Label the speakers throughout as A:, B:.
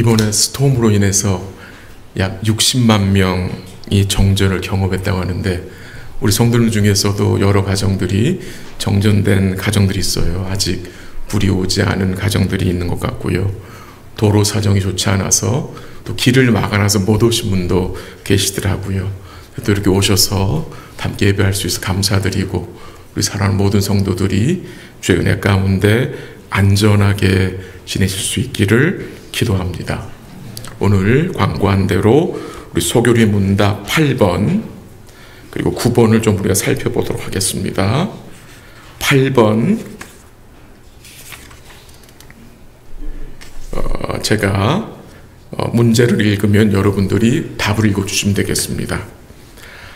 A: 이번에 스톰으로 인해서 약 60만 명이 정전을 경험했다고 하는데, 우리 성도들 중에서도 여러 가정들이 정전된 가정들이 있어요. 아직 불이 오지 않은 가정들이 있는 것 같고요. 도로 사정이 좋지 않아서 또 길을 막아놔서 못 오신 분도 계시더라고요. 또 이렇게 오셔서 함께 예배할 수 있어 감사드리고, 우리 사랑하는 모든 성도들이 주의 은혜 가운데 안전하게 지내실 수 있기를 기도합니다. 오늘 광고한 대로 우리 소교리 문답 8번 그리고 9번을 좀 우리가 살펴보도록 하겠습니다. 8번 제가 문제를 읽으면 여러분들이 답을 읽어주시면 되겠습니다.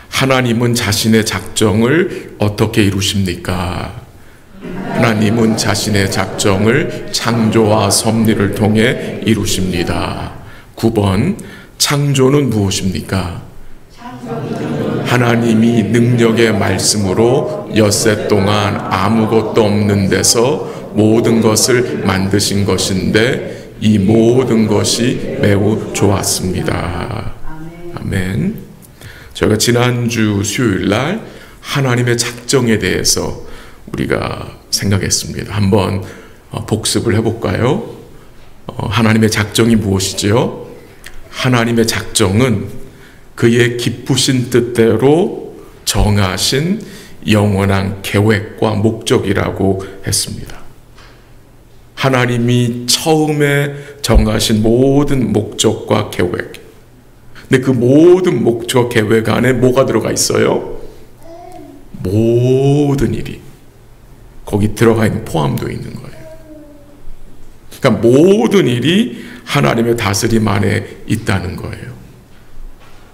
A: 하나님은 자신의 작정을 어떻게 이루십니까? 하나님은 자신의 작정을 창조와 섭리를 통해 이루십니다. 9번, 창조는 무엇입니까? 하나님이 능력의 말씀으로 엿새 동안 아무것도 없는 데서 모든 것을 만드신 것인데 이 모든 것이 매우 좋았습니다. 아멘. 저희가 지난주 수요일 날 하나님의 작정에 대해서 우리가 생각했습니다. 한번 복습을 해볼까요? 하나님의 작정이 무엇이지요? 하나님의 작정은 그의 기쁘신 뜻대로 정하신 영원한 계획과 목적이라고 했습니다. 하나님이 처음에 정하신 모든 목적과 계획, 근데 그 모든 목적 계획 안에 뭐가 들어가 있어요? 모든 일이 거기 들어가 있는, 포함되어 있는 거예요. 그러니까 모든 일이 하나님의 다스림 안에 있다는 거예요.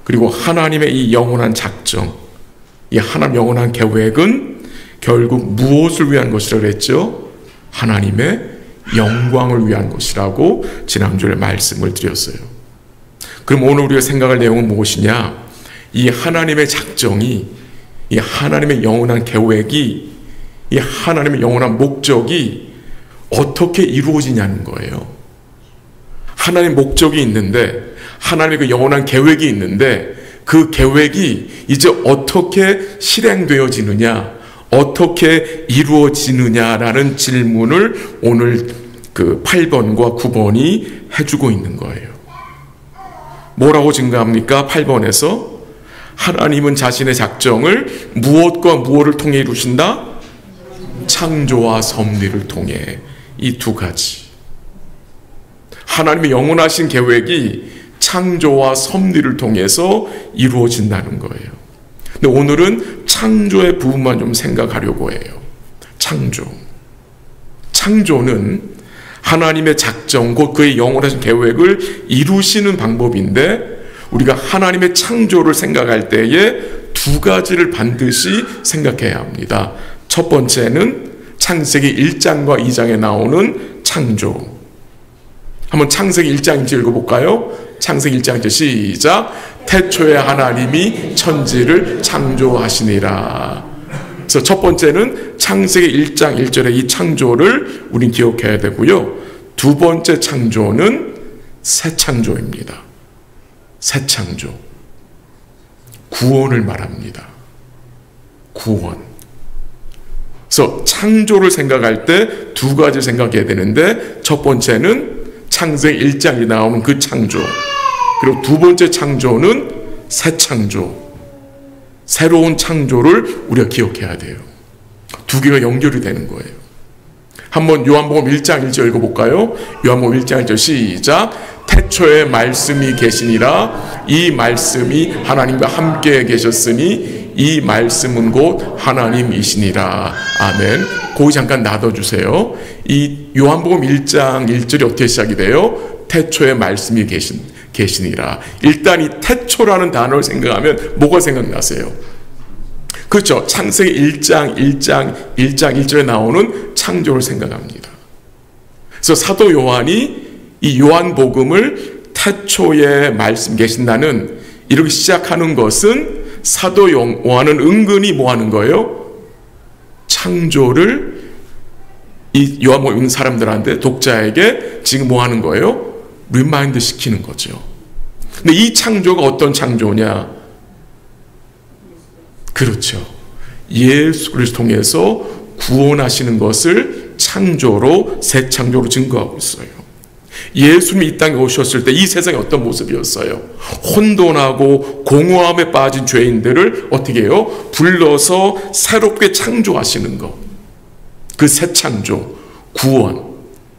A: 그리고 하나님의 이 영원한 작정, 이 하나님 영원한 계획은 결국 무엇을 위한 것이라고 했죠? 하나님의 영광을 위한 것이라고 지난주에 말씀을 드렸어요. 그럼 오늘 우리가 생각할 내용은 무엇이냐? 이 하나님의 작정이, 이 하나님의 영원한 계획이, 이 하나님의 영원한 목적이 어떻게 이루어지냐는 거예요. 하나님의 목적이 있는데, 하나님의 그 영원한 계획이 있는데, 그 계획이 이제 어떻게 실행되어지느냐, 어떻게 이루어지느냐라는 질문을 오늘 그 8번과 9번이 해주고 있는 거예요. 뭐라고 증가합니까? 8번에서 하나님은 자신의 작정을 무엇과 무엇을 통해 이루신다? 창조와 섭리를 통해. 이 두 가지. 하나님의 영원하신 계획이 창조와 섭리를 통해서 이루어진다는 거예요. 근데 오늘은 창조의 부분만 좀 생각하려고 해요. 창조는 하나님의 작정, 곧 그의 영원하신 계획을 이루시는 방법인데, 우리가 하나님의 창조를 생각할 때에 두 가지를 반드시 생각해야 합니다. 첫 번째는 창세기 1장과 2장에 나오는 창조. 한번 창세기 1장 1절 읽어볼까요? 창세기 1장 1절 시작. 태초에 하나님이 천지를 창조하시니라. 그래서 첫 번째는 창세기 1장 1절의 이 창조를 우린 기억해야 되고요. 두 번째 창조는 새 창조입니다. 새 창조. 구원을 말합니다. 구원. 그래서 창조를 생각할 때 두 가지 생각해야 되는데, 첫 번째는 창세기 1장에 나오는 그 창조, 그리고 두 번째 창조는 새 창조, 새로운 창조를 우리가 기억해야 돼요. 두 개가 연결이 되는 거예요. 한번 요한복음 1장 1절 읽어볼까요? 요한복음 1장 1절 시작. 태초에 말씀이 계시니라. 이 말씀이 하나님과 함께 계셨으니 이 말씀은 곧 하나님이시니라. 아멘. 거기 잠깐 놔둬주세요. 이 요한복음 1장 1절이 어떻게 시작이 돼요? 태초에 말씀이 계시니라. 일단 이 태초라는 단어를 생각하면 뭐가 생각나세요? 그렇죠. 창세기 1장 1절에 나오는 창조를 생각합니다. 그래서 사도 요한이 이 요한복음을 태초에 말씀 계신다는 이렇게 시작하는 것은, 사도 요한은 은근히 뭐 하는 거예요? 창조를 이 요한복음 읽는 사람들한테, 독자에게 지금 뭐 하는 거예요? 리마인드 시키는 거죠. 근데 이 창조가 어떤 창조냐? 그렇죠. 예수 그리스도 통해서 구원하시는 것을 창조로, 새 창조로 증거하고 있어요. 예수님이 이 땅에 오셨을 때 이 세상이 어떤 모습이었어요? 혼돈하고 공허함에 빠진 죄인들을 어떻게 해요? 불러서 새롭게 창조하시는 것. 그 새 창조, 구원.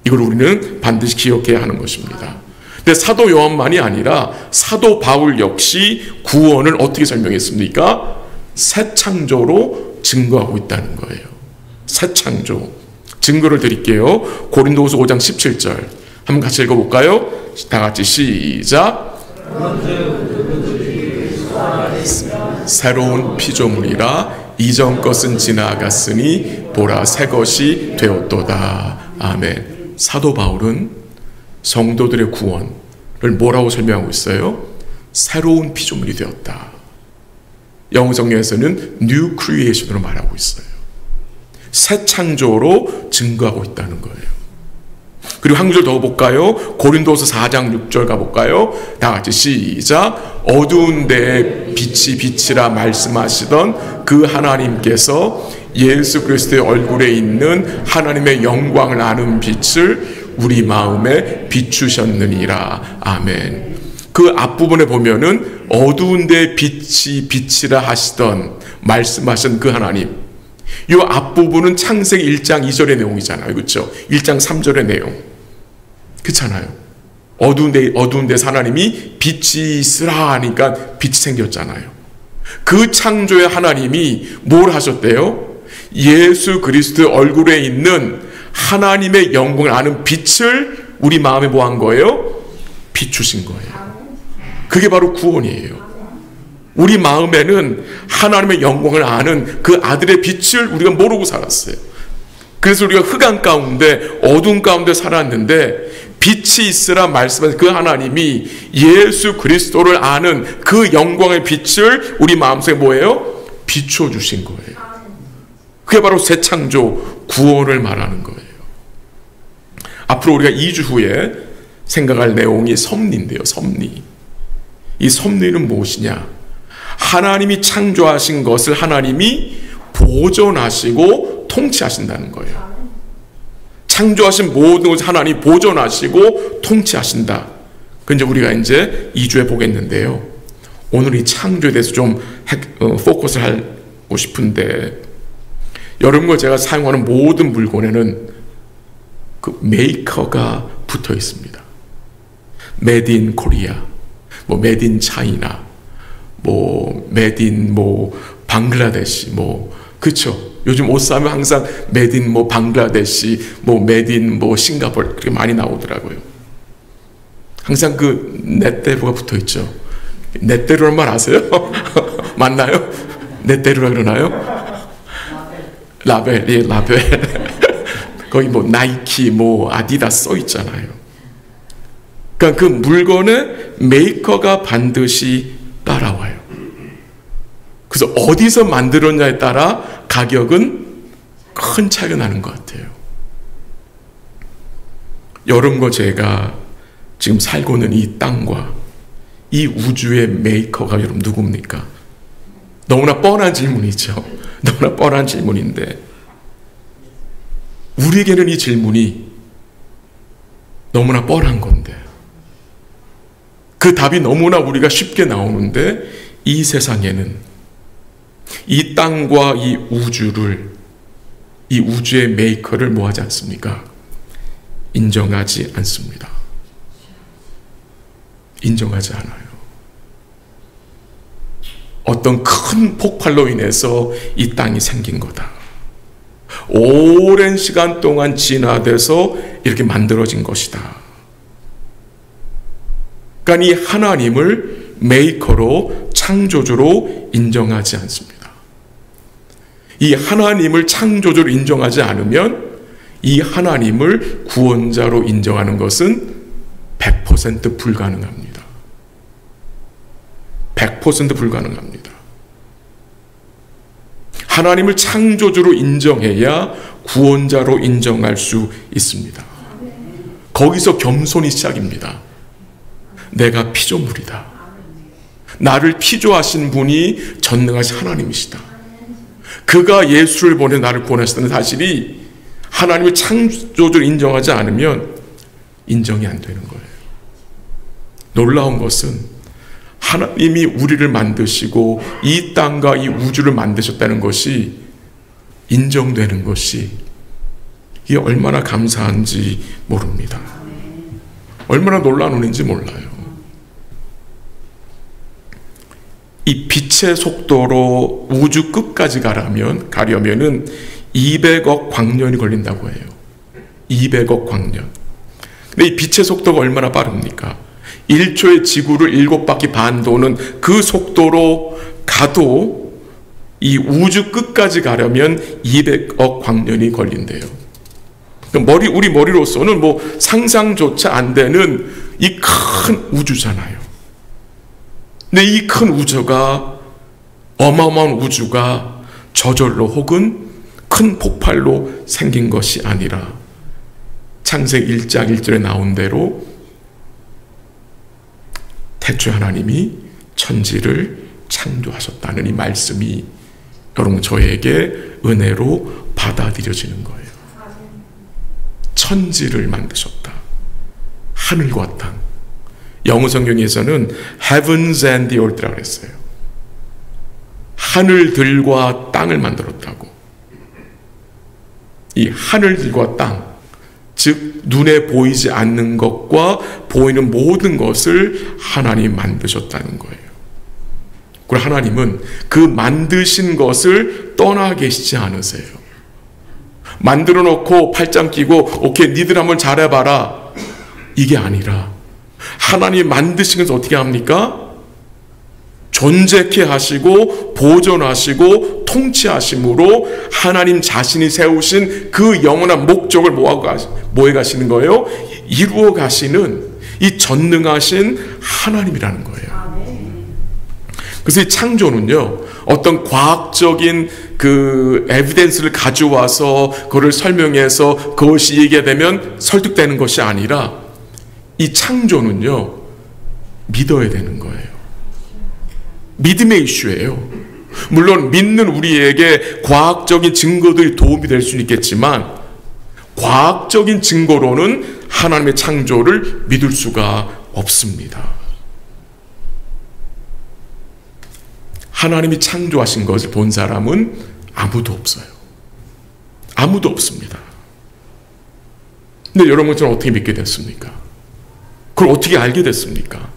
A: 이걸 우리는 반드시 기억해야 하는 것입니다. 근데 사도 요한만이 아니라 사도 바울 역시 구원을 어떻게 설명했습니까? 새 창조로 증거하고 있다는 거예요. 새 창조. 증거를 드릴게요. 고린도후서 5장 17절. 한번 같이 읽어볼까요? 다 같이 시작. 새로운 피조물이라 이전 것은 지나갔으니 보라 새 것이 되었도다. 아멘. 사도 바울은 성도들의 구원을 뭐라고 설명하고 있어요? 새로운 피조물이 되었다. 영어 성경에서는 New Creation으로 말하고 있어요. 새 창조로 증거하고 있다는 거예요. 그리고 한 구절 더 볼까요? 고린도서 4장 6절 가볼까요? 다 같이 시작. 어두운 데에 빛이 빛이라 말씀하시던 그 하나님께서 예수 그리스도의 얼굴에 있는 하나님의 영광을 아는 빛을 우리 마음에 비추셨느니라. 아멘. 그 앞부분에 보면은 어두운 데에 빛이 빛이라 하시던 말씀하신 그 하나님. 이 앞부분은 창세기 1장 2절의 내용이잖아요. 그렇죠? 1장 3절의 내용. 그렇잖아요. 어두운 데 하나님이 빛이 있으라 하니까 빛이 생겼잖아요. 그 창조의 하나님이 뭘 하셨대요? 예수 그리스도의 얼굴에 있는 하나님의 영광을 아는 빛을 우리 마음에 뭐 한 거예요? 비추신 거예요. 그게 바로 구원이에요. 우리 마음에는 하나님의 영광을 아는 그 아들의 빛을 우리가 모르고 살았어요. 그래서 우리가 흑암 가운데 어두운 가운데 살았는데 빛이 있으라 말씀하신 그 하나님이 예수 그리스도를 아는 그 영광의 빛을 우리 마음속에 뭐예요? 비춰주신 거예요. 그게 바로 새 창조, 구원을 말하는 거예요. 앞으로 우리가 2주 후에 생각할 내용이 섭리인데요. 섭리. 이 섭리는 무엇이냐? 하나님이 창조하신 것을 하나님이 보존하시고 통치하신다는 거예요. 창조하신 모든 것을 하나님이 보존하시고 통치하신다. 그 이제 우리가 이제 2주에 보겠는데요. 오늘 이 창조에 대해서 좀 포커스를 하고 싶은데, 여러분과 제가 사용하는 모든 물건에는 그 메이커가 붙어 있습니다. Made in Korea, 뭐 Made in China, 뭐 Made in 뭐 방글라데시, 뭐 그렇죠. 요즘 옷 사면 항상 Made in 뭐 방글라데시, 뭐 Made in 뭐 싱가포르 그렇게 많이 나오더라고요. 항상 그 넷대루가 붙어 있죠. 넷대루란 말 아세요? 맞나요? 넷대루라 그러나요? 라벨, 예, 라벨. 거기 뭐 나이키, 뭐 아디다스 써 있잖아요. 그러니까 그 물건의 메이커가 반드시 따라와요. 그래서 어디서 만들었냐에 따라 가격은 큰 차이가 나는 것 같아요. 여러분과 제가 지금 살고 있는 이 땅과 이 우주의 메이커가 여러분 누굽니까? 너무나 뻔한 질문이죠. 너무나 뻔한 질문인데 우리에게는 이 질문이 너무나 뻔한 건데 그 답이 너무나 우리가 쉽게 나오는데 이 세상에는 이 땅과 이 우주를, 이 우주의 메이커를 뭐 하지 않습니까? 인정하지 않습니다. 인정하지 않아요. 어떤 큰 폭발로 인해서 이 땅이 생긴 거다. 오랜 시간 동안 진화돼서 이렇게 만들어진 것이다. 그러니까 이 하나님을 메이커로, 창조주로 인정하지 않습니다. 이 하나님을 창조주로 인정하지 않으면 이 하나님을 구원자로 인정하는 것은 100% 불가능합니다. 100% 불가능합니다. 하나님을 창조주로 인정해야 구원자로 인정할 수 있습니다. 거기서 겸손이 시작입니다. 내가 피조물이다. 나를 피조하신 분이 전능하신 하나님이시다. 그가 예수를 보내 나를 구원하셨다는 사실이 하나님의 창조주를 인정하지 않으면 인정이 안 되는 거예요. 놀라운 것은 하나님이 우리를 만드시고 이 땅과 이 우주를 만드셨다는 것이 인정되는 것이 이게 얼마나 감사한지 모릅니다. 얼마나 놀라운 은혜인지 몰라요. 이 빛의 속도로 우주 끝까지 가려면은 200억 광년이 걸린다고 해요. 200억 광년. 근데 이 빛의 속도가 얼마나 빠릅니까? 1초에 지구를 7바퀴 반 도는 그 속도로 가도 이 우주 끝까지 가려면 200억 광년이 걸린대요. 우리 머리로서는 뭐 상상조차 안 되는 이 큰 우주잖아요. 근데 이 큰 우주가, 어마어마한 우주가 저절로 혹은 큰 폭발로 생긴 것이 아니라 창세기 1장 1절에 나온 대로 태초에 하나님이 천지를 창조하셨다는 이 말씀이 여러분 저에게 은혜로 받아들여지는 거예요. 천지를 만드셨다. 하늘과 땅. 영어 성경에서는 heavens and the earth라고 했어요. 하늘들과 땅을 만들었다고. 이 하늘들과 땅, 즉 눈에 보이지 않는 것과 보이는 모든 것을 하나님이 만드셨다는 거예요. 그리고 하나님은 그 만드신 것을 떠나 계시지 않으세요. 만들어 놓고 팔짱 끼고 오케이 니들 한번 잘해봐라, 이게 아니라 하나님 만드신 것을 어떻게 합니까? 존재케 하시고 보존하시고 통치하심으로 하나님 자신이 세우신 그 영원한 목적을 뭐해 가시는 거예요? 이루어 가시는 이 전능하신 하나님이라는 거예요. 그래서 이 창조는요, 어떤 과학적인 그 에비던스를 가져와서 그걸 설명해서 그것이 얘기되면 설득되는 것이 아니라 이 창조는요, 믿어야 되는 거예요. 믿음의 이슈예요. 물론 믿는 우리에게 과학적인 증거들이 도움이 될 수는 있겠지만 과학적인 증거로는 하나님의 창조를 믿을 수가 없습니다. 하나님이 창조하신 것을 본 사람은 아무도 없어요. 아무도 없습니다. 근데 여러분들은 어떻게 믿게 됐습니까? 그걸 어떻게 알게 됐습니까?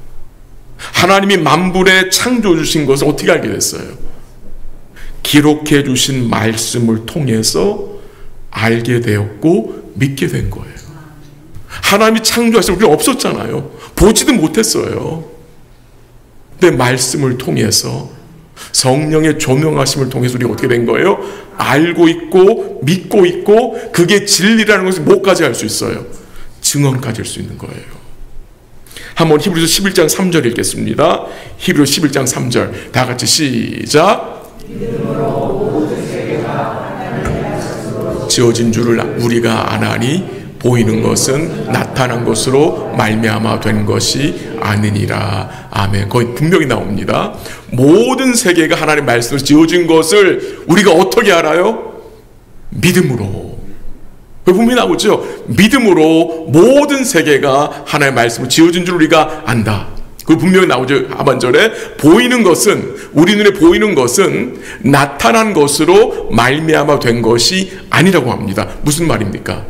A: 하나님이 만물에 창조해 주신 것을 어떻게 알게 됐어요? 기록해 주신 말씀을 통해서 알게 되었고 믿게 된 거예요. 하나님이 창조하신 우리 없었잖아요. 보지도 못했어요. 근데 말씀을 통해서 성령의 조명하심을 통해서 우리가 어떻게 된 거예요? 알고 있고 믿고 있고 그게 진리라는 것을 뭐까지 할 수 있어요? 증언까지 할 수 있는 거예요. 한번 히브리서 11장 3절 읽겠습니다. 히브리서 11장 3절 다 같이 시작. 지어진 줄을 우리가 아나니 보이는 것은 나타난 것으로 말미암아 된 것이 아니니라. 아멘. 거기 분명히 나옵니다. 모든 세계가 하나님의 말씀으로 지어진 것을 우리가 어떻게 알아요? 믿음으로. 분명히 나오죠. 믿음으로 모든 세계가 하나님의 말씀으로 지어진 줄 우리가 안다. 그 분명히 나오죠. 하반절에 보이는 것은, 우리 눈에 보이는 것은 나타난 것으로 말미암아 된 것이 아니라고 합니다. 무슨 말입니까?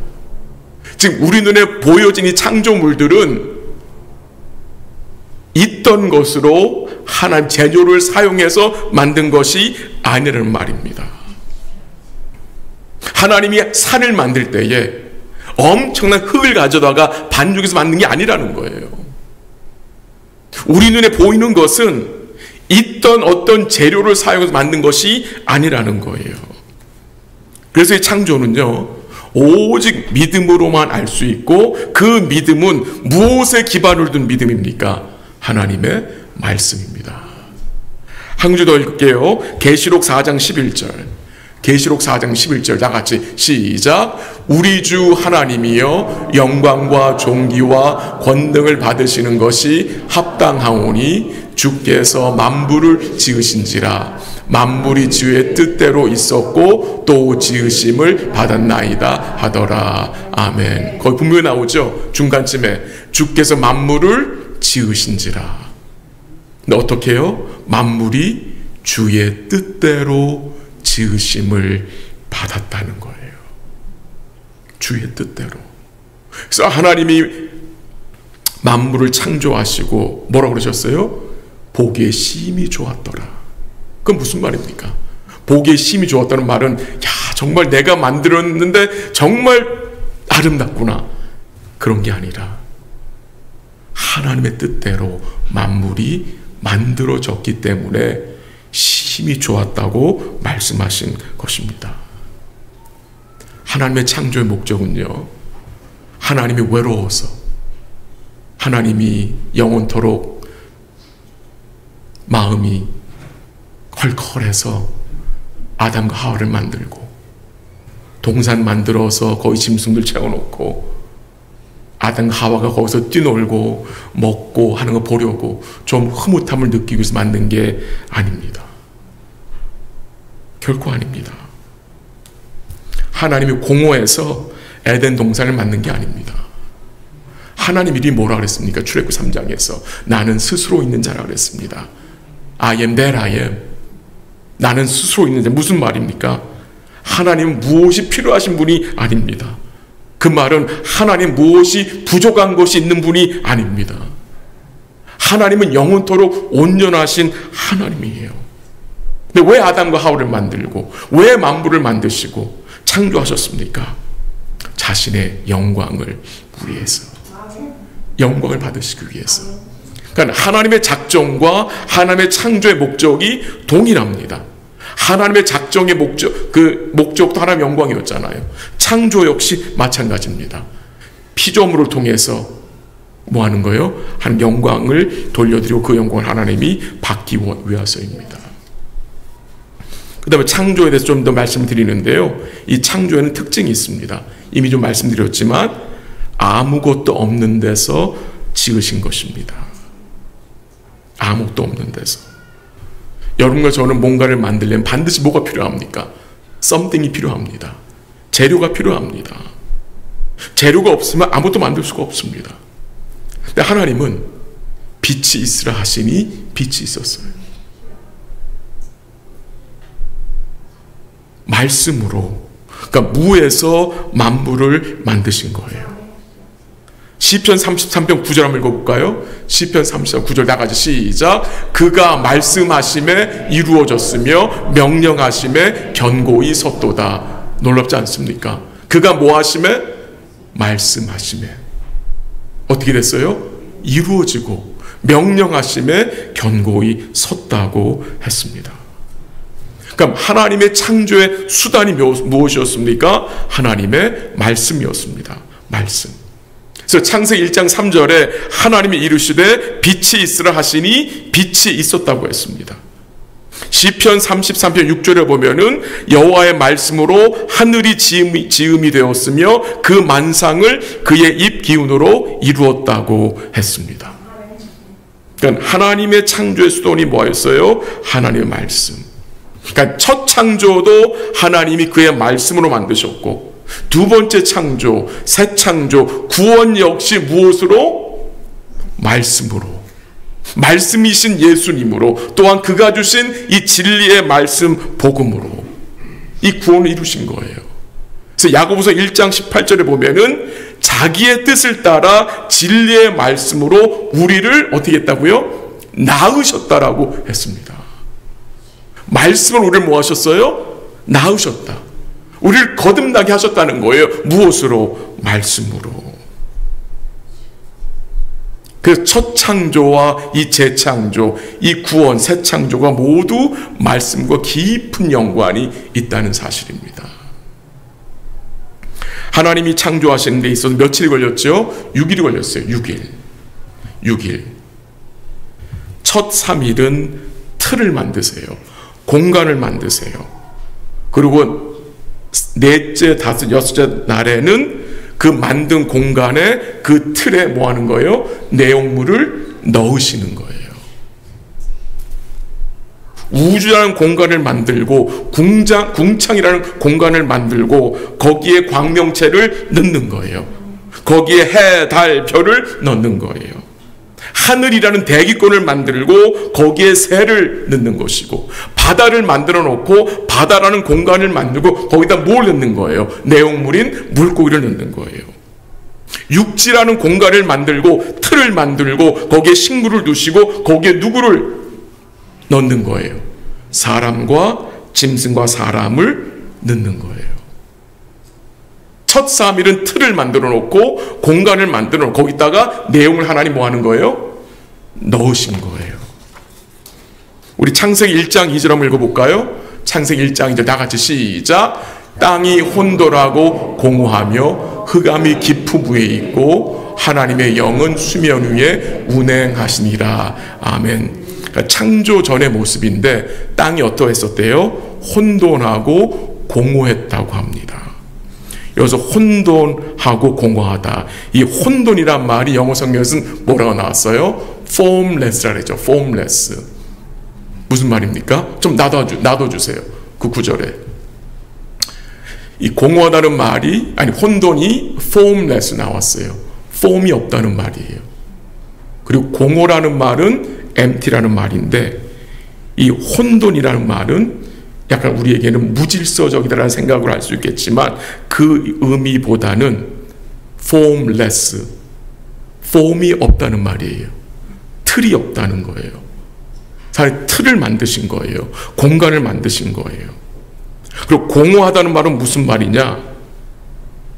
A: 지금 우리 눈에 보여진 이 창조물들은 있던 것으로 하나님 재료를 사용해서 만든 것이 아니라는 말입니다. 하나님이 산을 만들 때에 엄청난 흙을 가져다가 반죽해서 만든 게 아니라는 거예요. 우리 눈에 보이는 것은 있던 어떤 재료를 사용해서 만든 것이 아니라는 거예요. 그래서 이 창조는요, 오직 믿음으로만 알 수 있고 그 믿음은 무엇에 기반을 둔 믿음입니까? 하나님의 말씀입니다. 한 주 더 읽을게요. 계시록 4장 11절. 계시록 4장 11절 다 같이 시작. 우리 주 하나님이여 영광과 존귀와 권능을 받으시는 것이 합당하오니 주께서 만물을 지으신지라. 만물이 주의 뜻대로 있었고 또 지으심을 받았나이다 하더라. 아멘. 거기 분명히 나오죠. 중간쯤에 주께서 만물을 지으신지라. 근데 어떻게 해요? 만물이 주의 뜻대로 지으심을 받았다는 거예요. 주의 뜻대로. 그래서 하나님이 만물을 창조하시고 뭐라고 그러셨어요? 보기에 심히 좋았더라. 그건 무슨 말입니까? 보기에 심히 좋았다는 말은 야 정말 내가 만들었는데 정말 아름답구나. 그런 게 아니라 하나님의 뜻대로 만물이 만들어졌기 때문에 심히 좋았다고 말씀하신 것입니다. 하나님의 창조의 목적은요, 하나님이 외로워서, 하나님이 영원토록 마음이 컬컬해서 아담과 하와를 만들고 동산 만들어서 거기 짐승들 채워놓고 아담과 하와가 거기서 뛰놀고 먹고 하는 거 보려고 좀 흐뭇함을 느끼기 위해서 만든 게 아닙니다. 결코 아닙니다. 하나님이 공허해서 에덴 동산을 만든 게 아닙니다. 하나님 이름이 뭐라 그랬습니까? 출애굽기 3장에서 나는 스스로 있는 자라 그랬습니다. I am that I am. 나는 스스로 있는 자. 무슨 말입니까? 하나님은 무엇이 필요하신 분이 아닙니다. 그 말은 하나님 무엇이 부족한 것이 있는 분이 아닙니다. 하나님은 영원토록 온전하신 하나님이에요. 근데 왜 아담과 하와를 만들고 왜 만물을 만드시고 창조하셨습니까? 자신의 영광을 위해서, 영광을 받으시기 위해서. 그러니까 하나님의 작정과 하나님의 창조의 목적이 동일합니다. 하나님의 작정의 목적, 그 목적도 하나님의 영광이었잖아요. 창조 역시 마찬가지입니다. 피조물을 통해서 뭐 하는 거예요? 한 영광을 돌려드리고 그 영광을 하나님이 받기 위해서입니다. 그 다음에 창조에 대해서 좀 더 말씀을 드리는데요. 이 창조에는 특징이 있습니다. 이미 좀 말씀드렸지만 아무것도 없는 데서 지으신 것입니다. 아무것도 없는 데서. 여러분과 저는 뭔가를 만들려면 반드시 뭐가 필요합니까? something이 필요합니다. 재료가 필요합니다. 재료가 없으면 아무것도 만들 수가 없습니다. 근데 하나님은 빛이 있으라 하시니 빛이 있었어요. 말씀으로, 그러니까 무에서 만물을 만드신 거예요. 시편 33편 9절 한번 읽어볼까요? 시편 33편 9절 다 같이 시작. 그가 말씀하심에 이루어졌으며 명령하심에 견고히 섰도다. 놀랍지 않습니까? 그가 뭐 하심에? 말씀하심에 어떻게 됐어요? 이루어지고 명령하심에 견고히 섰다고 했습니다. 그럼 하나님의 창조의 수단이 무엇이었습니까? 하나님의 말씀이었습니다. 말씀. 그래서 창세기 1장 3절에 하나님이 이르시되 빛이 있으라 하시니 빛이 있었다고 했습니다. 시편 33편 6절에 보면은 여호와의 말씀으로 하늘이 지음이 되었으며 그 만상을 그의 입 기운으로 이루었다고 했습니다. 그러니까 하나님의 창조의 수단이 뭐였어요? 하나님의 말씀. 그러니까 첫 창조도 하나님이 그의 말씀으로 만드셨고 두 번째 창조, 새 창조, 구원 역시 무엇으로? 말씀으로. 말씀이신 예수님으로, 또한 그가 주신 이 진리의 말씀 복음으로 이 구원을 이루신 거예요. 그래서 야고보서 1장 18절에 보면은 자기의 뜻을 따라 진리의 말씀으로 우리를 어떻게 했다고요? 낳으셨다라고 했습니다. 말씀을 우리를 뭐 하셨어요? 낳으셨다. 우리를 거듭나게 하셨다는 거예요. 무엇으로? 말씀으로. 그래서 첫 창조와 이 재창조, 이 구원, 새 창조가 모두 말씀과 깊은 연관이 있다는 사실입니다. 하나님이 창조하시는 데 있어서 며칠이 걸렸죠? 6일이 걸렸어요. 6일. 첫 3일은 틀을 만드세요. 공간을 만드세요. 그리고 넷째, 다섯, 여섯째 날에는 그 만든 공간에 그 틀에 뭐 하는 거예요? 내용물을 넣으시는 거예요. 우주라는 공간을 만들고 궁창이라는 공간을 만들고 거기에 광명체를 넣는 거예요. 거기에 해, 달, 별을 넣는 거예요. 하늘이라는 대기권을 만들고 거기에 새를 넣는 것이고, 바다를 만들어 놓고 바다라는 공간을 만들고 거기다 뭘 넣는 거예요? 내용물인 물고기를 넣는 거예요. 육지라는 공간을 만들고 틀을 만들고 거기에 식물을 두시고 거기에 누구를 넣는 거예요? 사람과 짐승과 사람을 넣는 거예요. 첫 3일은 틀을 만들어 놓고 공간을 만들어 놓고 거기다가 내용을 하나님 뭐 하는 거예요? 넣으신 거예요. 우리 창세기 1장 2절 한번 읽어볼까요? 창세기 1장 2절 다 같이 시작. 땅이 혼돈하고 공허하며 흑암이 깊은 위에 있고 하나님의 영은 수면 위에 운행하시니라. 아멘. 그러니까 창조 전의 모습인데 땅이 어떠했었대요? 혼돈하고 공허했다고 합니다. 여기서 혼돈하고 공허하다. 이 혼돈이란 말이 영어 성경에서는 뭐라고 나왔어요? formless라 그러죠. formless. 무슨 말입니까? 좀 놔둬주세요. 그 구절에. 이 공허하다는 말이, 아니 혼돈이 formless 나왔어요. form이 없다는 말이에요. 그리고 공허라는 말은 empty라는 말인데, 이 혼돈이라는 말은 약간 우리에게는 무질서적이다라는 생각을 할 수 있겠지만 그 의미보다는 formless, form이 없다는 말이에요. 틀이 없다는 거예요. 사실 틀을 만드신 거예요. 공간을 만드신 거예요. 그리고 공허하다는 말은 무슨 말이냐?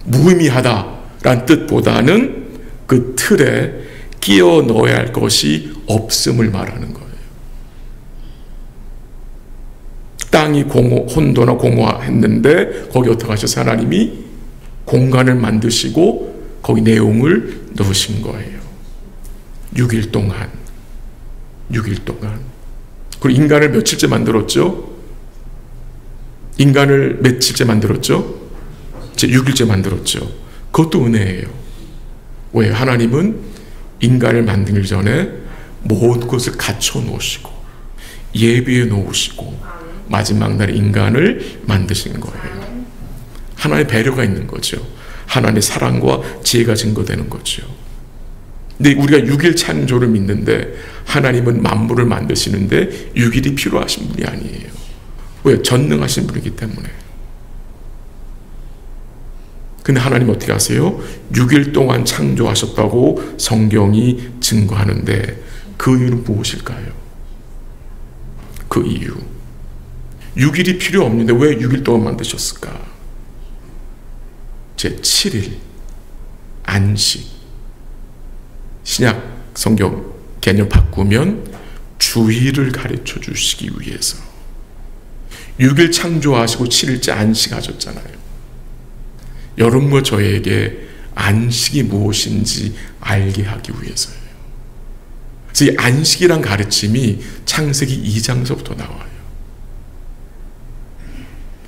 A: 무의미하다라는 뜻보다는 그 틀에 끼워 넣어야 할 것이 없음을 말하는 거예요. 땅이 혼돈하 공허했는데 거기 어떻게 하셔서 하나님이 공간을 만드시고 거기 내용을 넣으신 거예요. 6일 동안. 그리고 인간을 며칠째 만들었죠? 인간을 며칠째 만들었죠? 6일째 만들었죠. 그것도 은혜예요. 왜? 하나님은 인간을 만들기 전에 모든 것을 갖춰 놓으시고 예비해 놓으시고 마지막 날 인간을 만드신 거예요. 하나님의 배려가 있는 거죠. 하나님의 사랑과 지혜가 증거되는 거죠. 근데 우리가 6일 창조를 믿는데 하나님은 만물을 만드시는데 6일이 필요하신 분이 아니에요. 왜? 전능하신 분이기 때문에. 근데 하나님 어떻게 하세요? 6일 동안 창조하셨다고 성경이 증거하는데 그 이유는 무엇일까요? 그 이유. 6일이 필요 없는데 왜 6일 동안 만드셨을까? 제7일 안식. 신약 성경 개념 바꾸면 주일을 가르쳐 주시기 위해서 6일 창조하시고 7일째 안식하셨잖아요. 여러분과 저에게 안식이 무엇인지 알게 하기 위해서예요. 그래서 이 안식이란 가르침이 창세기 2장서부터 나와요.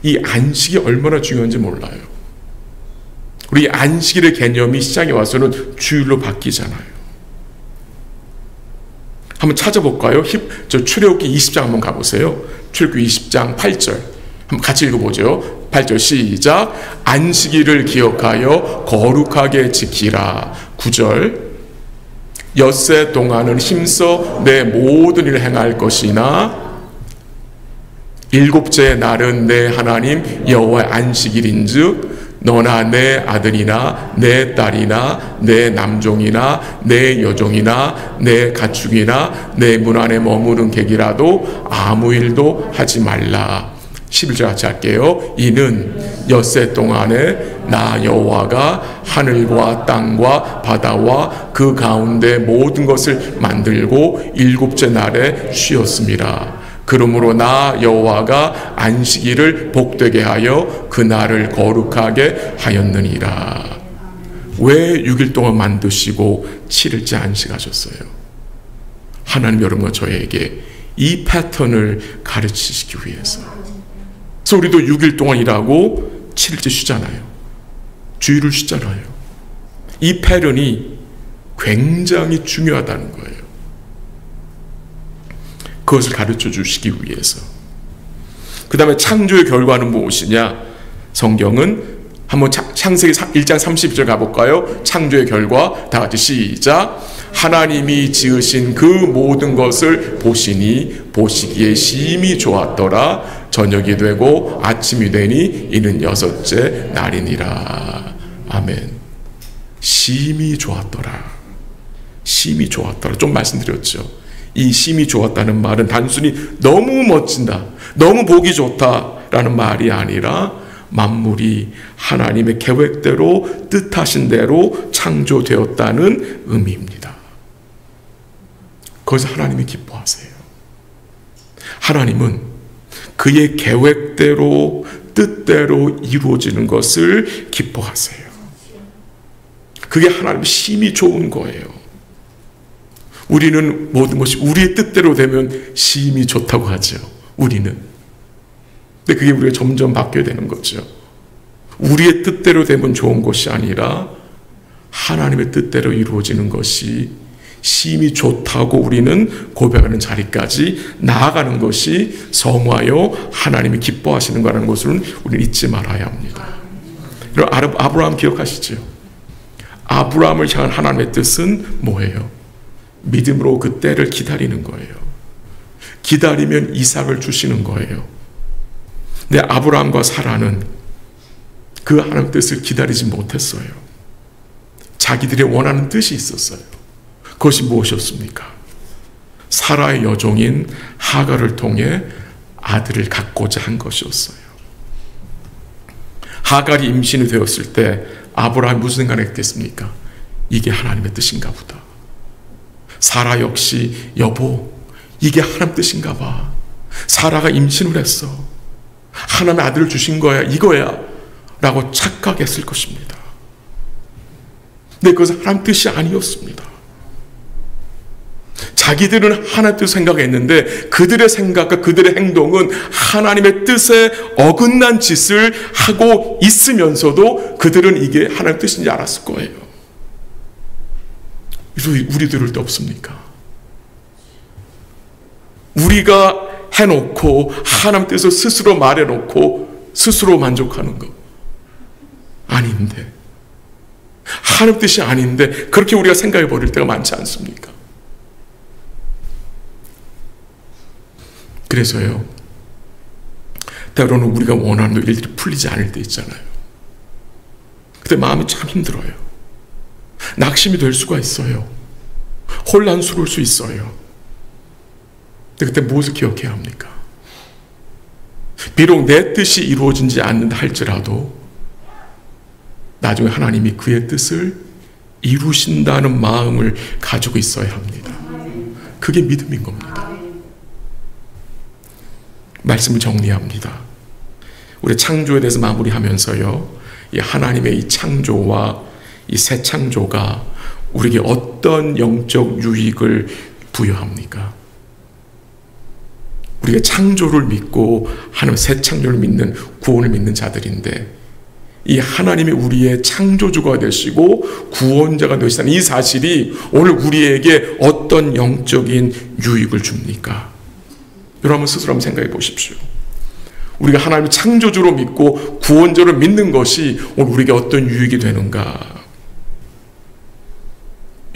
A: 이 안식이 얼마나 중요한지 몰라요. 우리 안식일의 개념이 시장에 와서는 주일로 바뀌잖아요. 한번 찾아볼까요? 출애굽기 20장 한번 가보세요. 출애굽기 20장 8절 한번 같이 읽어보죠. 8절 시작. 안식일을 기억하여 거룩하게 지키라. 9절 엿새 동안은 힘써 내 모든 일을 행할 것이나 일곱째 날은 내 하나님 여호와의 안식일인즉 너나 내 아들이나 내 딸이나 내 남종이나 내 여종이나 내 가축이나 내 문 안에 머무는 객이라도 아무 일도 하지 말라. 11절 같이 할게요. 이는 엿새 동안에 나 여호와가 하늘과 땅과 바다와 그 가운데 모든 것을 만들고 일곱째 날에 쉬었습니다. 그러므로 나 여호와가 안식일을 복되게 하여 그 날을 거룩하게 하였느니라. 왜 6일 동안 만드시고 7일째 안식하셨어요? 하나님 여러분과 저에게 이 패턴을 가르치시기 위해서. 그래서 우리도 6일 동안 일하고 7일째 쉬잖아요. 주일을 쉬잖아요. 이 패턴이 굉장히 중요하다는 거예요. 그것을 가르쳐 주시기 위해서. 그 다음에 창조의 결과는 무엇이냐? 성경은 한번 창세기 1장 30절 가볼까요? 창조의 결과 다 같이 시작. 하나님이 지으신 그 모든 것을 보시니 보시기에 심히 좋았더라. 저녁이 되고 아침이 되니 이는 여섯째 날이니라. 아멘. 심히 좋았더라. 심히 좋았더라. 좀 말씀드렸죠. 이 심히 좋았다는 말은 단순히 너무 멋진다, 너무 보기 좋다라는 말이 아니라 만물이 하나님의 계획대로 뜻하신 대로 창조되었다는 의미입니다. 거기서 하나님이 기뻐하세요. 하나님은 그의 계획대로 뜻대로 이루어지는 것을 기뻐하세요. 그게 하나님 심히 좋은 거예요. 우리는 모든 것이 우리의 뜻대로 되면 심히 좋다고 하죠. 우리는. 근데 그게 우리가 점점 바뀌어야 되는 거죠. 우리의 뜻대로 되면 좋은 것이 아니라 하나님의 뜻대로 이루어지는 것이 심히 좋다고 우리는 고백하는 자리까지 나아가는 것이 성화요 하나님이 기뻐하시는 거라는 것을 우리는 잊지 말아야 합니다. 아브라함 기억하시죠? 아브라함을 향한 하나님의 뜻은 뭐예요? 믿음으로 그 때를 기다리는 거예요. 기다리면 이삭을 주시는 거예요. 근데 아브라함과 사라는 그 하나님의 뜻을 기다리지 못했어요. 자기들이 원하는 뜻이 있었어요. 그것이 무엇이었습니까? 사라의 여종인 하갈을 통해 아들을 갖고자 한 것이었어요. 하갈이 임신이 되었을 때 아브라함이 무슨 생각을 했겠습니까? 이게 하나님의 뜻인가 보다. 사라 역시 여보, 이게 하나님 뜻인가 봐. 사라가 임신을 했어. 하나님의 아들을 주신 거야, 이거야 라고 착각했을 것입니다. 근데 그것은 하나님 뜻이 아니었습니다. 자기들은 하나님 뜻을 생각했는데 그들의 생각과 그들의 행동은 하나님의 뜻에 어긋난 짓을 하고 있으면서도 그들은 이게 하나님 뜻인지 알았을 거예요. 우리들을 때 없습니까? 우리가 해놓고 하나님 뜻을 스스로 말해놓고 스스로 만족하는 거 아닌데, 하나님 뜻이 아닌데 그렇게 우리가 생각해 버릴 때가 많지 않습니까? 그래서요, 때로는 우리가 원하는 일들이 풀리지 않을 때 있잖아요. 그때 마음이 참 힘들어요. 낙심이 될 수가 있어요. 혼란스러울 수 있어요. 근데 그때 무엇을 기억해야 합니까? 비록 내 뜻이 이루어지지 않는다 할지라도 나중에 하나님이 그의 뜻을 이루신다는 마음을 가지고 있어야 합니다. 그게 믿음인 겁니다. 말씀을 정리합니다. 우리 창조에 대해서 마무리하면서요, 이 하나님의 이 창조와 이 새 창조가 우리에게 어떤 영적 유익을 부여합니까? 우리가 창조를 믿고 하나님 새 창조를 믿는, 구원을 믿는 자들인데, 이 하나님이 우리의 창조주가 되시고 구원자가 되시다는 이 사실이 오늘 우리에게 어떤 영적인 유익을 줍니까? 여러분 스스로 한번 생각해 보십시오. 우리가 하나님을 창조주로 믿고 구원자로 믿는 것이 오늘 우리에게 어떤 유익이 되는가?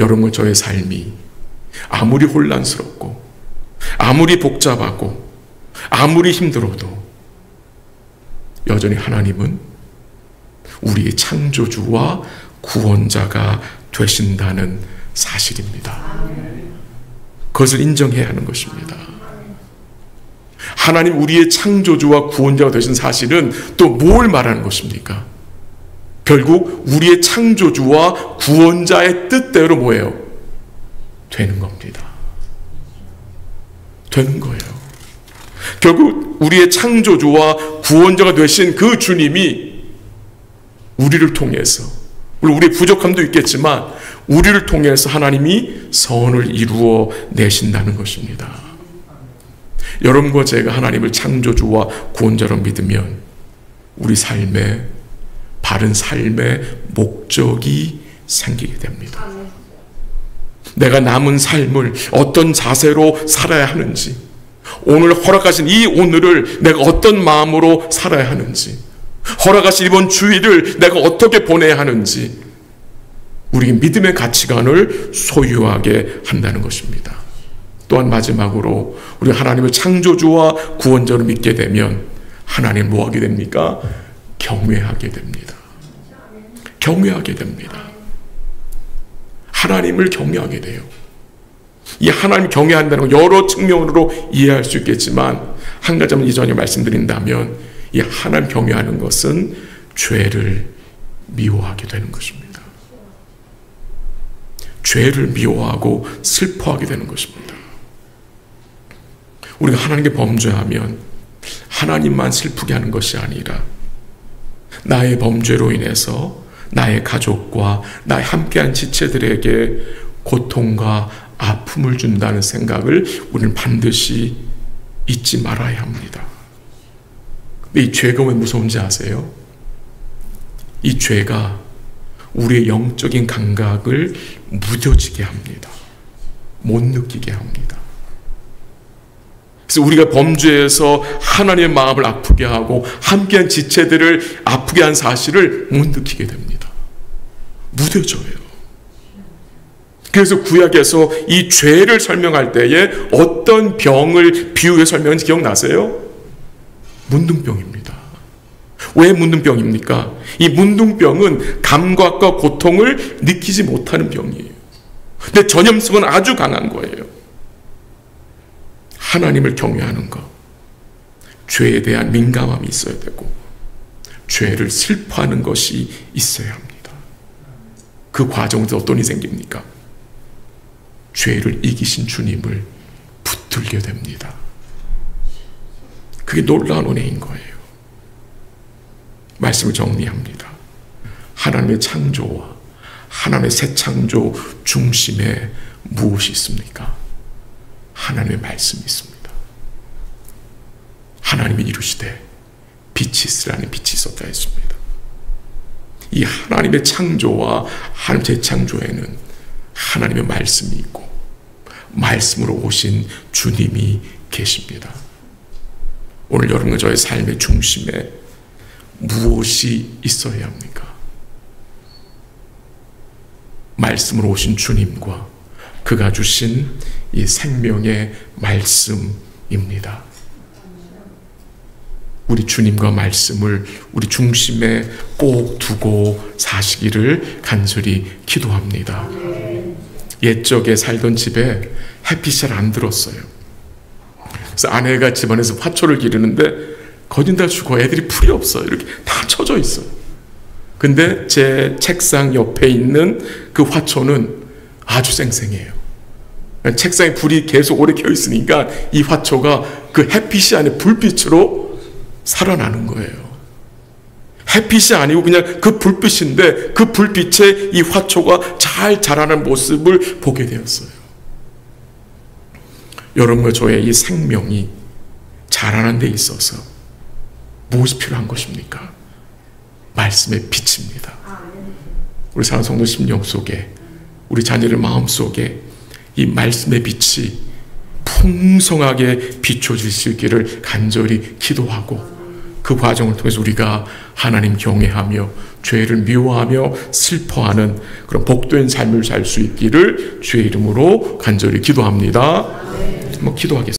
A: 여러분, 저의 삶이 아무리 혼란스럽고 아무리 복잡하고 아무리 힘들어도 여전히 하나님은 우리의 창조주와 구원자가 되신다는 사실입니다. 그것을 인정해야 하는 것입니다. 하나님 우리의 창조주와 구원자가 되신 사실은 또 뭘 말하는 것입니까? 결국 우리의 창조주와 구원자의 뜻대로 뭐예요? 되는 겁니다. 되는 거예요. 결국 우리의 창조주와 구원자가 되신 그 주님이 우리를 통해서, 물론 우리의 부족함도 있겠지만 우리를 통해서 하나님이 선을 이루어 내신다는 것입니다. 여러분과 제가 하나님을 창조주와 구원자로 믿으면 우리 삶에 바른 삶의 목적이 생기게 됩니다. 내가 남은 삶을 어떤 자세로 살아야 하는지, 오늘 허락하신 이 오늘을 내가 어떤 마음으로 살아야 하는지, 허락하신 이번 주일을 내가 어떻게 보내야 하는지, 우리 믿음의 가치관을 소유하게 한다는 것입니다. 또한 마지막으로 우리 하나님을 창조주와 구원자로 믿게 되면 하나님 뭐 하게 됩니까? 경외하게 됩니다. 경외하게 됩니다. 하나님을 경외하게 돼요. 이 하나님 경외한다는 건 여러 측면으로 이해할 수 있겠지만 한 가지만 이전에 말씀드린다면 이 하나님 경외하는 것은 죄를 미워하게 되는 것입니다. 죄를 미워하고 슬퍼하게 되는 것입니다. 우리가 하나님께 범죄하면 하나님만 슬프게 하는 것이 아니라 나의 범죄로 인해서 나의 가족과 나의 함께한 지체들에게 고통과 아픔을 준다는 생각을 우리는 반드시 잊지 말아야 합니다. 근데 이 죄가 왜 무서운지 아세요? 이 죄가 우리의 영적인 감각을 무뎌지게 합니다. 못 느끼게 합니다. 그래서 우리가 범죄해서 하나님의 마음을 아프게 하고 함께한 지체들을 아프게 한 사실을 못 느끼게 됩니다. 무뎌져요. 그래서 구약에서 이 죄를 설명할 때에 어떤 병을 비유해 설명한지 기억나세요? 문둥병입니다. 왜 문둥병입니까? 이 문둥병은 감각과 고통을 느끼지 못하는 병이에요. 근데 전염성은 아주 강한 거예요. 하나님을 경외하는 것, 죄에 대한 민감함이 있어야 되고 죄를 슬퍼하는 것이 있어야 합니다. 그 과정에서 어떤 일이 생깁니까? 죄를 이기신 주님을 붙들게 됩니다. 그게 놀라운 은혜인 거예요. 말씀을 정리합니다. 하나님의 창조와 하나님의 새 창조 중심에 무엇이 있습니까? 하나님의 말씀이 있습니다. 하나님이 이루시되 빛이 있으라니 빛이 있었다 했습니다. 이 하나님의 창조와 하나님의 재창조에는 하나님의 말씀이 있고 말씀으로 오신 주님이 계십니다. 오늘 여러분과 저의 삶의 중심에 무엇이 있어야 합니까? 말씀으로 오신 주님과 그가 주신 이 생명의 말씀입니다. 우리 주님과 말씀을 우리 중심에 꼭 두고 사시기를 간절히 기도합니다. 옛적에 살던 집에 햇빛이 잘 안 들었어요. 그래서 아내가 집안에서 화초를 기르는데 거진다 죽어 애들이 풀이 없어요. 이렇게 다 쳐져 있어요. 근데 제 책상 옆에 있는 그 화초는 아주 쌩쌩해요. 책상에 불이 계속 오래 켜 있으니까 이 화초가 그 햇빛이 아닌 불빛으로 살아나는 거예요. 햇빛이 아니고 그냥 그 불빛인데 그 불빛에 이 화초가 잘 자라는 모습을 보게 되었어요. 여러분과 저의 이 생명이 자라는 데 있어서 무엇이 필요한 것입니까? 말씀의 빛입니다. 우리 사랑하는 성도 심령 속에 우리 자녀들 마음 속에 이 말씀의 빛이 풍성하게 비춰질 수 있기를 간절히 기도하고 그 과정을 통해서 우리가 하나님 경외하며 죄를 미워하며 슬퍼하는 그런 복된 삶을 살 수 있기를 주의 이름으로 간절히 기도합니다. 한번 기도하겠습니다.